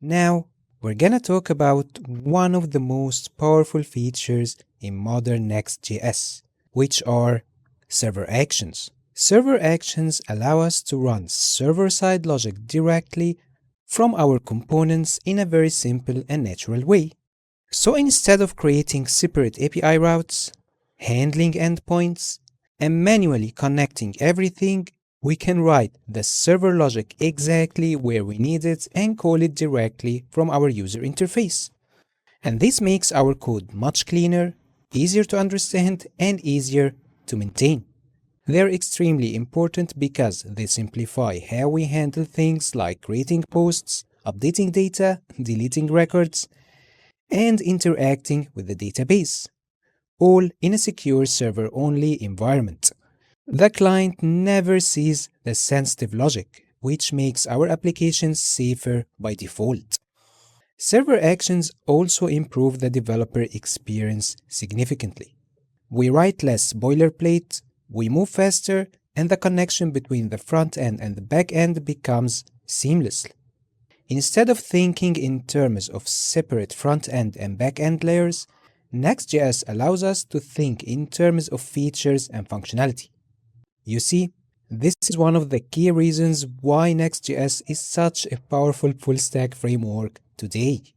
Now, we're gonna talk about one of the most powerful features in modern Next.js, which are server actions. Server actions allow us to run server-side logic directly from our components in a very simple and natural way. So instead of creating separate API routes, handling endpoints, and manually connecting everything, we can write the server logic exactly where we need it and call it directly from our user interface. And this makes our code much cleaner, easier to understand, and easier to maintain. They're extremely important because they simplify how we handle things like creating posts, updating data, deleting records, and interacting with the database, all in a secure server-only environment. The client never sees the sensitive logic, which makes our applications safer by default. Server actions also improve the developer experience significantly. We write less boilerplate, we move faster, and the connection between the front end and the back end becomes seamless. Instead of thinking in terms of separate front-end and back-end layers, Next.js allows us to think in terms of features and functionality. You see, this is one of the key reasons why Next.js is such a powerful full-stack framework today.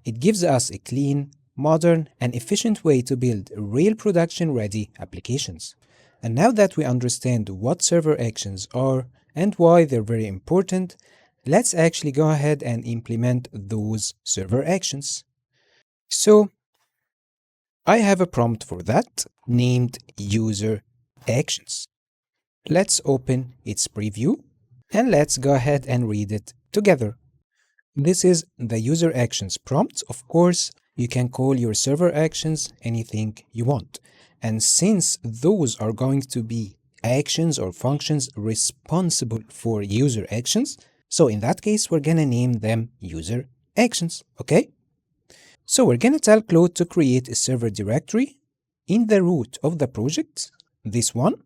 It gives us a clean, modern, and efficient way to build real production-ready applications. And now that we understand what server actions are and why they're very important, let's actually go ahead and implement those server actions. So I have a prompt for that named user actions. Let's open its preview and let's go ahead and read it together. This is the user actions prompt. Of course, you can call your server actions anything you want. And since those are going to be actions or functions responsible for user actions, so in that case, we're gonna name them user actions, okay? So we're gonna tell Claude to create a server directory in the root of the project, this one,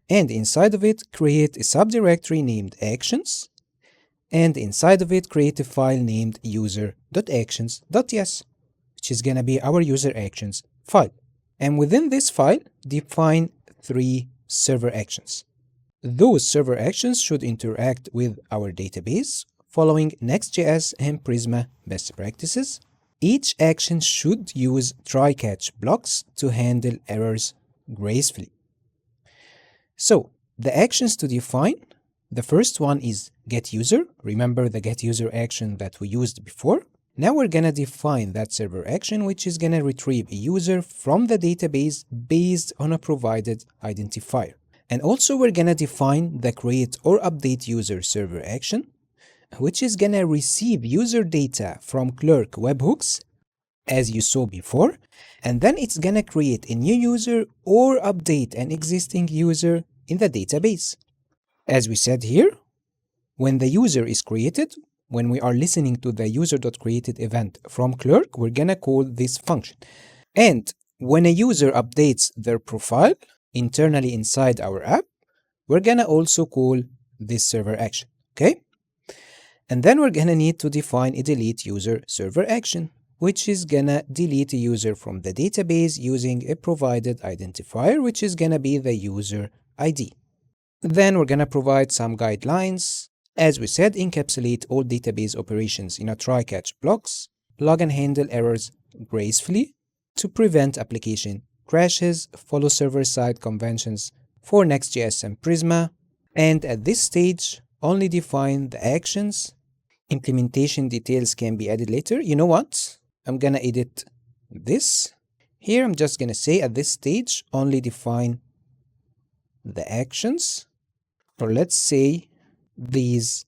and inside of it, create a subdirectory named actions, and inside of it, create a file named user.actions.ts, which is gonna be our user actions file. And within this file, define 3 server actions. Those server actions should interact with our database following Next.js and Prisma best practices. Each action should use try-catch blocks to handle errors gracefully. So, the actions to define, the first one is getUser. Remember the getUser action that we used before? Now we're gonna define that server action, which is gonna retrieve a user from the database based on a provided identifier. And also we're gonna define the create or update user server action, which is gonna receive user data from Clerk webhooks, as you saw before, and then it's gonna create a new user or update an existing user in the database. As we said here, when the user is created, when we are listening to the user.created event from Clerk, we're gonna call this function. And when a user updates their profile internally inside our app, we're gonna also call this server action, okay? And then we're gonna need to define a delete user server action, which is gonna delete a user from the database using a provided identifier, which is gonna be the user ID. Then we're gonna provide some guidelines. As we said, encapsulate all database operations in a try-catch blocks, log and handle errors gracefully to prevent application crashes, follow server-side conventions for Next.js and Prisma, and at this stage, only define the actions. Implementation details can be added later. You know what? I'm gonna edit this. Here I'm just gonna say at this stage, only define the actions, or let's say these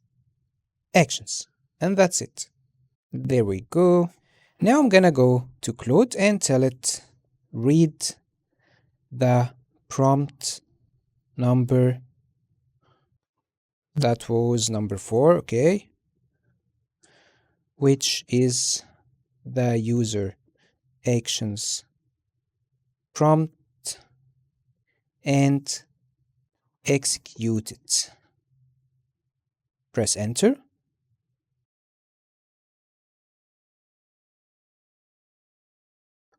actions, and that's it. There we go. Now I'm gonna go to Claude and tell it read the prompt number that was number 4, okay, which is the user actions prompt, and execute it. Press enter.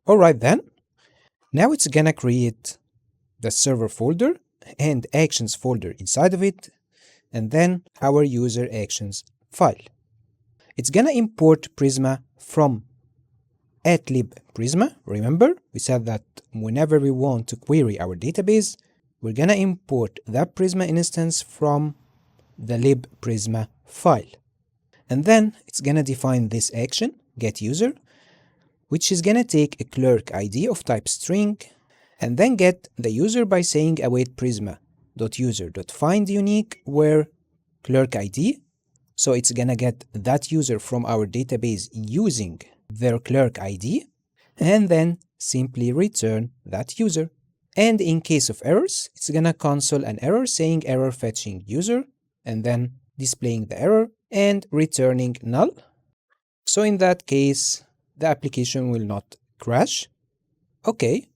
Alright then, now it's gonna create the server folder and actions folder inside of it, and then our user actions file. It's gonna import Prisma from @lib Prisma. Remember, we said that whenever we want to query our database, we're gonna import that Prisma instance from the lib Prisma file. And then it's gonna define this action, getUser, which is gonna take a clerk ID of type string, and then get the user by saying await prisma.user.findUnique where clerk ID. So it's gonna get that user from our database using their clerk ID, and then simply return that user. And in case of errors, it's gonna console an error saying error fetching user, and then displaying the error and returning null. So in that case, the application will not crash. Okay.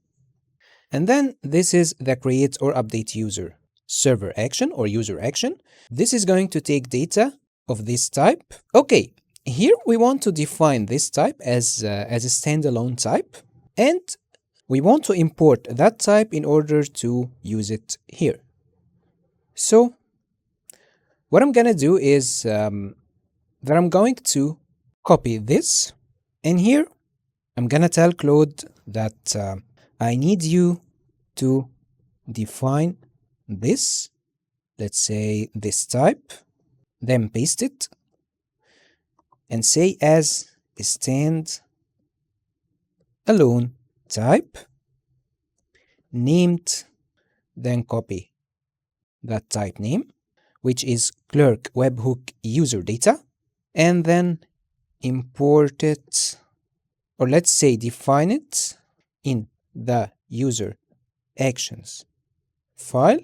And then this is the create or update user server action or user action. This is going to take data of this type. Okay, here we want to define this type as a standalone type, and we want to import that type in order to use it here. So what I'm gonna do is that I'm going to copy this, and here I'm gonna tell Claude that I need you to define this, let's say this type, then paste it, and say as stand alone type, named, then copy that type name, which is clerk webhook user data, and then import it, or let's say define it in the user actions file,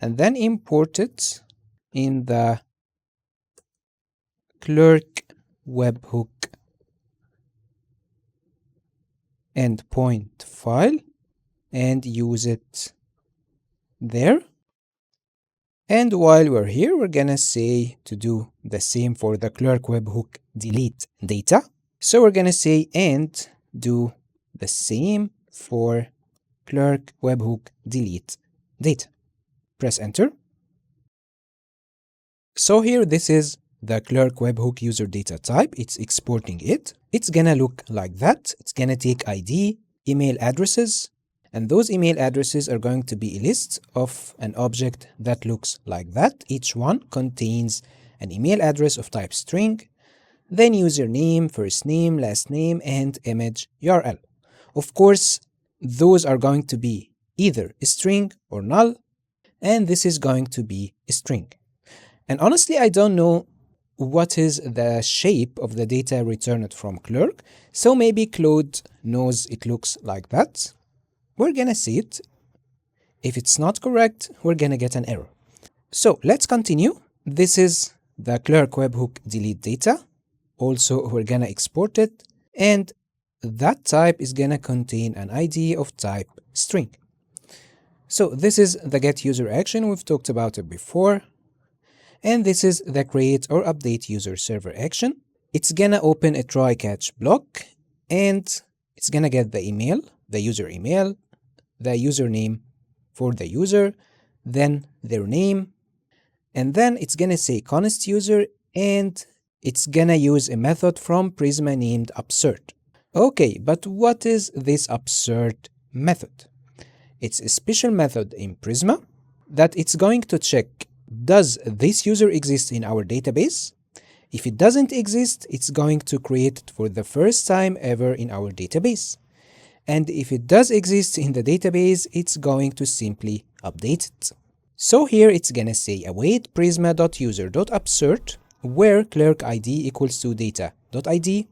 and then import it in the clerk webhook endpoint file and use it there. And while we're here, we're gonna say to do the same for the clerk webhook delete data. So we're gonna say and do the same for clerk webhook delete data. Press enter. So here this is the clerk webhook user data type. It's exporting it. It's gonna look like that. It's gonna take ID, email addresses, and those email addresses are going to be a list of an object that looks like that. Each one contains an email address of type string, then username, first name, last name, and image URL. Of course, those are going to be either a string or null, and this is going to be a string. And honestly, I don't know what is the shape of the data returned from clerk, so maybe Claude knows it looks like that. We're gonna see it. If it's not correct, we're gonna get an error. So let's continue. This is the clerk webhook delete data. Also, we're gonna export it, and that type is gonna contain an ID of type string. So this is the get user action. We've talked about it before. And this is the create or update user server action. It's gonna open a try catch block, and it's gonna get the email, the user email, the username for the user, then their name, and then it's gonna say const user, and it's gonna use a method from Prisma named absurd. Okay, but what is this absurd method? It's a special method in Prisma that it's going to check, does this user exist in our database? If it doesn't exist, it's going to create it for the first time ever in our database. And if it does exist in the database, it's going to simply update it. So here it's gonna say await prisma.user.absurd where clerk ID equals to data.id,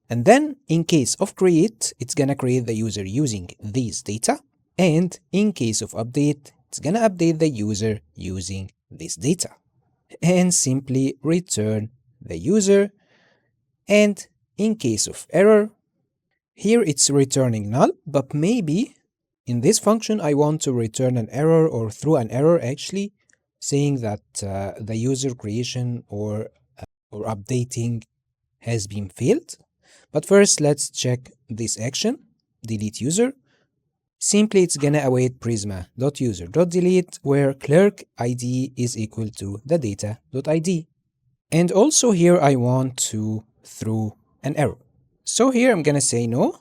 and then in case of create, it's gonna create the user using these data, and in case of update, it's gonna update the user using this data, and simply return the user. And in case of error, here it's returning null, but maybe in this function I want to return an error, or through an error actually, saying that the user creation or updating has been failed. But first let's check this action. delete user, simply it's gonna await prisma.user.delete where clerk ID is equal to the data.id. And also here I want to throw an error. So here I'm gonna say no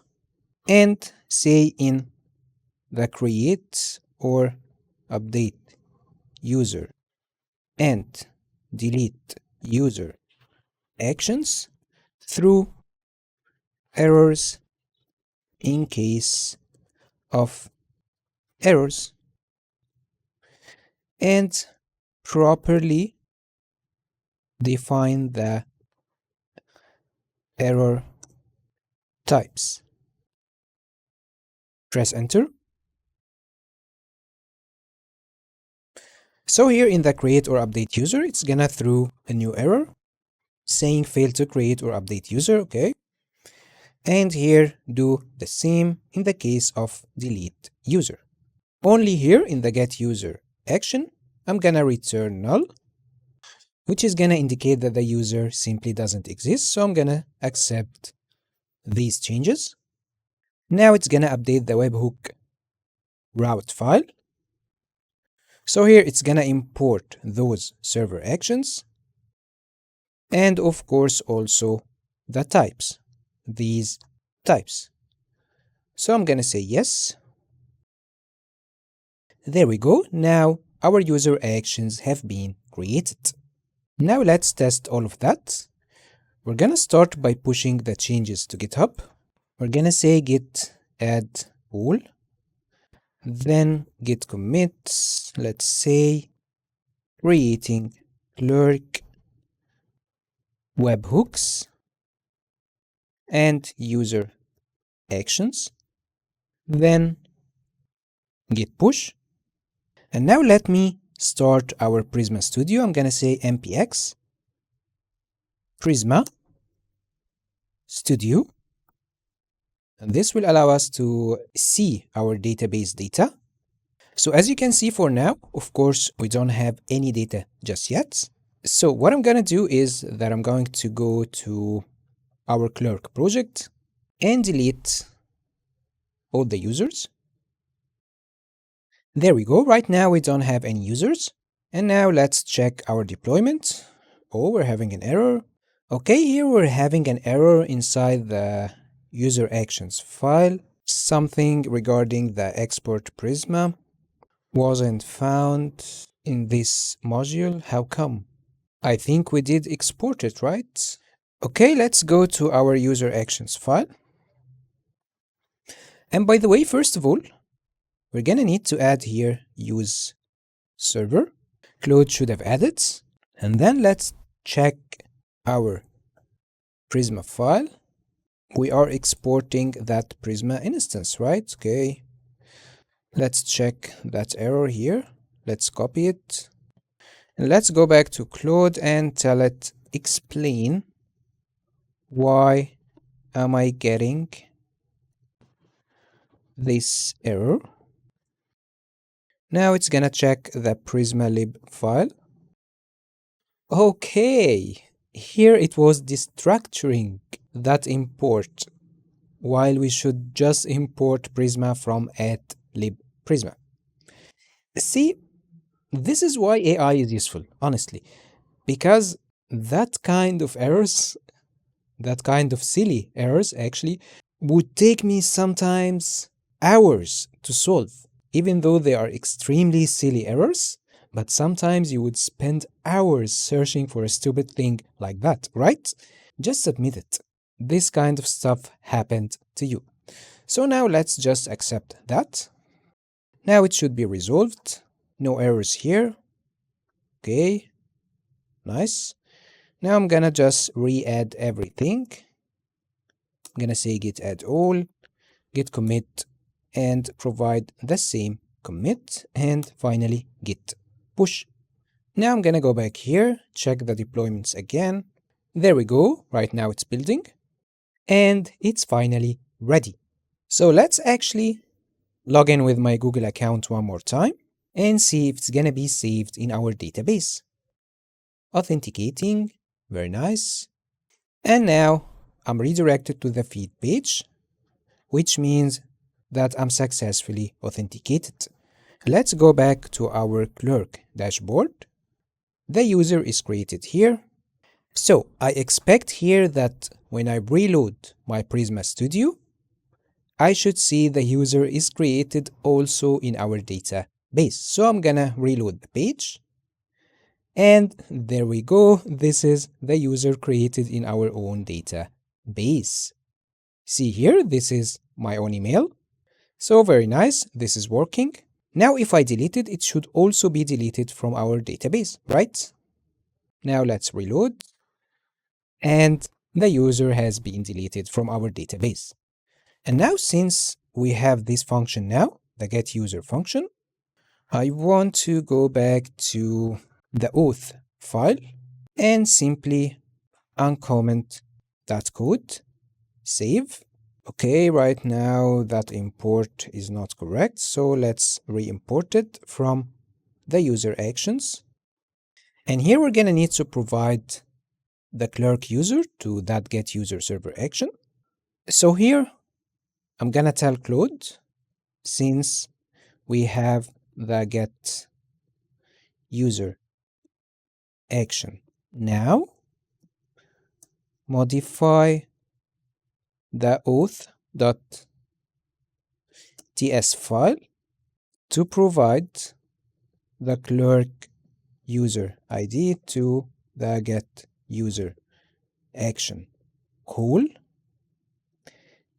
and say in the create or update user and delete user actions through errors in case of errors and properly define the error types. Press enter. So here in the create or update user, it's gonna throw a new error saying fail to create or update user, okay? And here do the same in the case of delete user. Only here in the get user action, I'm gonna return null, which is gonna indicate that the user simply doesn't exist. So I'm gonna accept these changes. Now it's gonna update the webhook route file. So here it's gonna import those server actions and of course also the types, these types. So I'm gonna say yes. There we go. Now our user actions have been created. Now let's test all of that. We're gonna start by pushing the changes to GitHub. We're gonna say git add all, then git commits, let's say creating clerk webhooks and user actions, then git push. And now let me start our Prisma Studio. I'm gonna say npx Prisma Studio. And this will allow us to see our database data. So as you can see for now, of course, we don't have any data just yet. So what I'm gonna do is that I'm going to go to our clerk project and delete all the users. There we go. Right now we don't have any users. And now let's check our deployment. Oh, we're having an error. Okay, here we're having an error inside the user actions file. Something regarding the export Prisma wasn't found in this module. How come? I think we did export it, right? Okay, let's go to our user actions file. And by the way, first of all, we're gonna need to add here use server. Claude should have added. And then let's check our Prisma file. We are exporting that Prisma instance, right? Okay. Let's check that error here. Let's copy it. And let's go back to Claude and tell it explain why am I getting this error. Now it's gonna check the Prisma lib file. Okay, here it was destructuring that import while we should just import Prisma from @lib Prisma. See, this is why AI is useful, honestly, because that kind of errors, that kind of silly errors actually, would take me sometimes hours to solve, even though they are extremely silly errors. But sometimes you would spend hours searching for a stupid thing like that, right? Just admit it. This kind of stuff happened to you. So now let's just accept that. Now it should be resolved. No errors here. Okay, nice. Now I'm gonna just re-add everything. I'm gonna say git add all, git commit, and provide the same commit, and finally git push. Now I'm gonna go back here, check the deployments again. There we go. Right now it's building. And it's finally ready. So let's actually log in with my Google account one more time and see if it's gonna be saved in our database. Authenticating, very nice. And now I'm redirected to the feed page, which means that I'm successfully authenticated. Let's go back to our clerk dashboard. The user is created here. So I expect here that when I reload my Prisma Studio, I should see the user is created also in our database. So I'm gonna reload the page. And there we go. This is the user created in our own database. See here, this is my own email. So very nice, this is working. Now if I delete it, it should also be deleted from our database, right? Now let's reload. And the user has been deleted from our database. And now since we have this function now, the getUser function, I want to go back to the auth file and simply uncomment that code, save. Okay, right now that import is not correct, so let's re-import it from the user actions. And here we're gonna need to provide the clerk user to that getUser server action. So here I'm gonna tell Claude, since we have the getUser action now, modify the auth.ts file to provide the clerk user ID to the getUser action call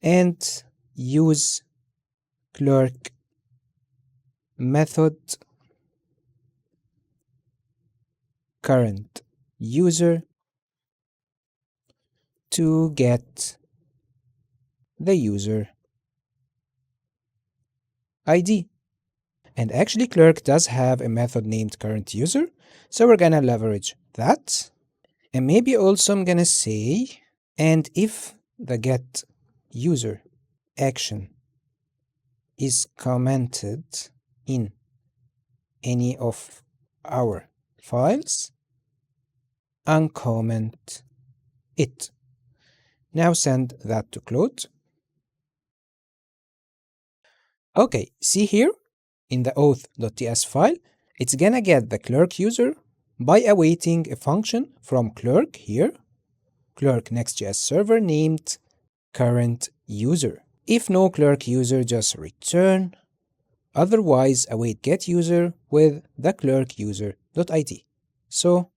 and use clerk method current user to get the user ID. And actually clerk does have a method named current user, so we're gonna leverage that. And maybe also I'm gonna say, and if the get user action is commented in any of our files, uncomment it. Now send that to Claude. Okay, see here in the auth.ts file, it's gonna get the clerk user by awaiting a function from clerk here, clerk Next.js server named current user. If no clerk user, just return. Otherwise, await get user with the clerk user.id. So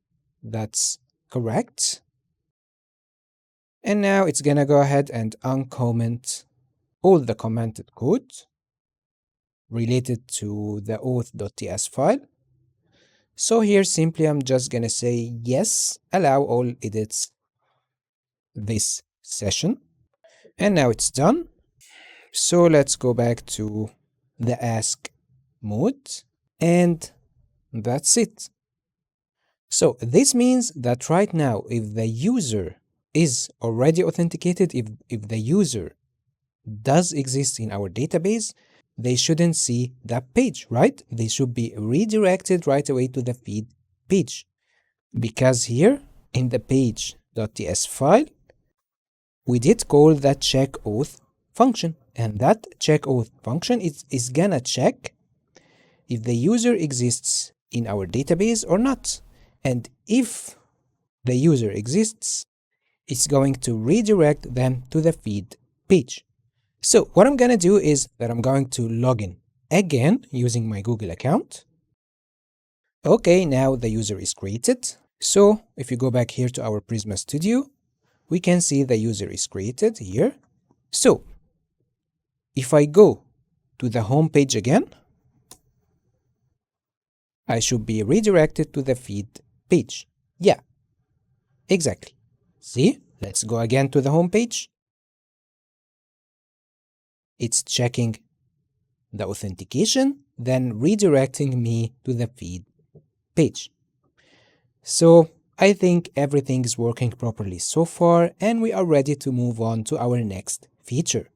that's correct. And now it's gonna go ahead and uncomment all the commented code related to the auth.ts file. So here simply I'm just gonna say yes, allow all edits this session. And now it's done. So let's go back to the ask mode and that's it. So this means that right now, if the user is already authenticated, if the user does exist in our database, they shouldn't see that page, right? They should be redirected right away to the feed page. Because here in the page.ts file, we did call that checkAuth function. And that checkAuth function is gonna check if the user exists in our database or not. And if the user exists, it's going to redirect them to the feed page. So what I'm gonna do is that I'm going to log in again using my Google account. Okay, now the user is created. So if you go back here to our Prisma Studio, we can see the user is created here. So if I go to the home page again, I should be redirected to the feed page. Yeah, exactly. See, let's go again to the home page. It's checking the authentication, then redirecting me to the feed page. So I think everything is working properly so far, and we are ready to move on to our next feature.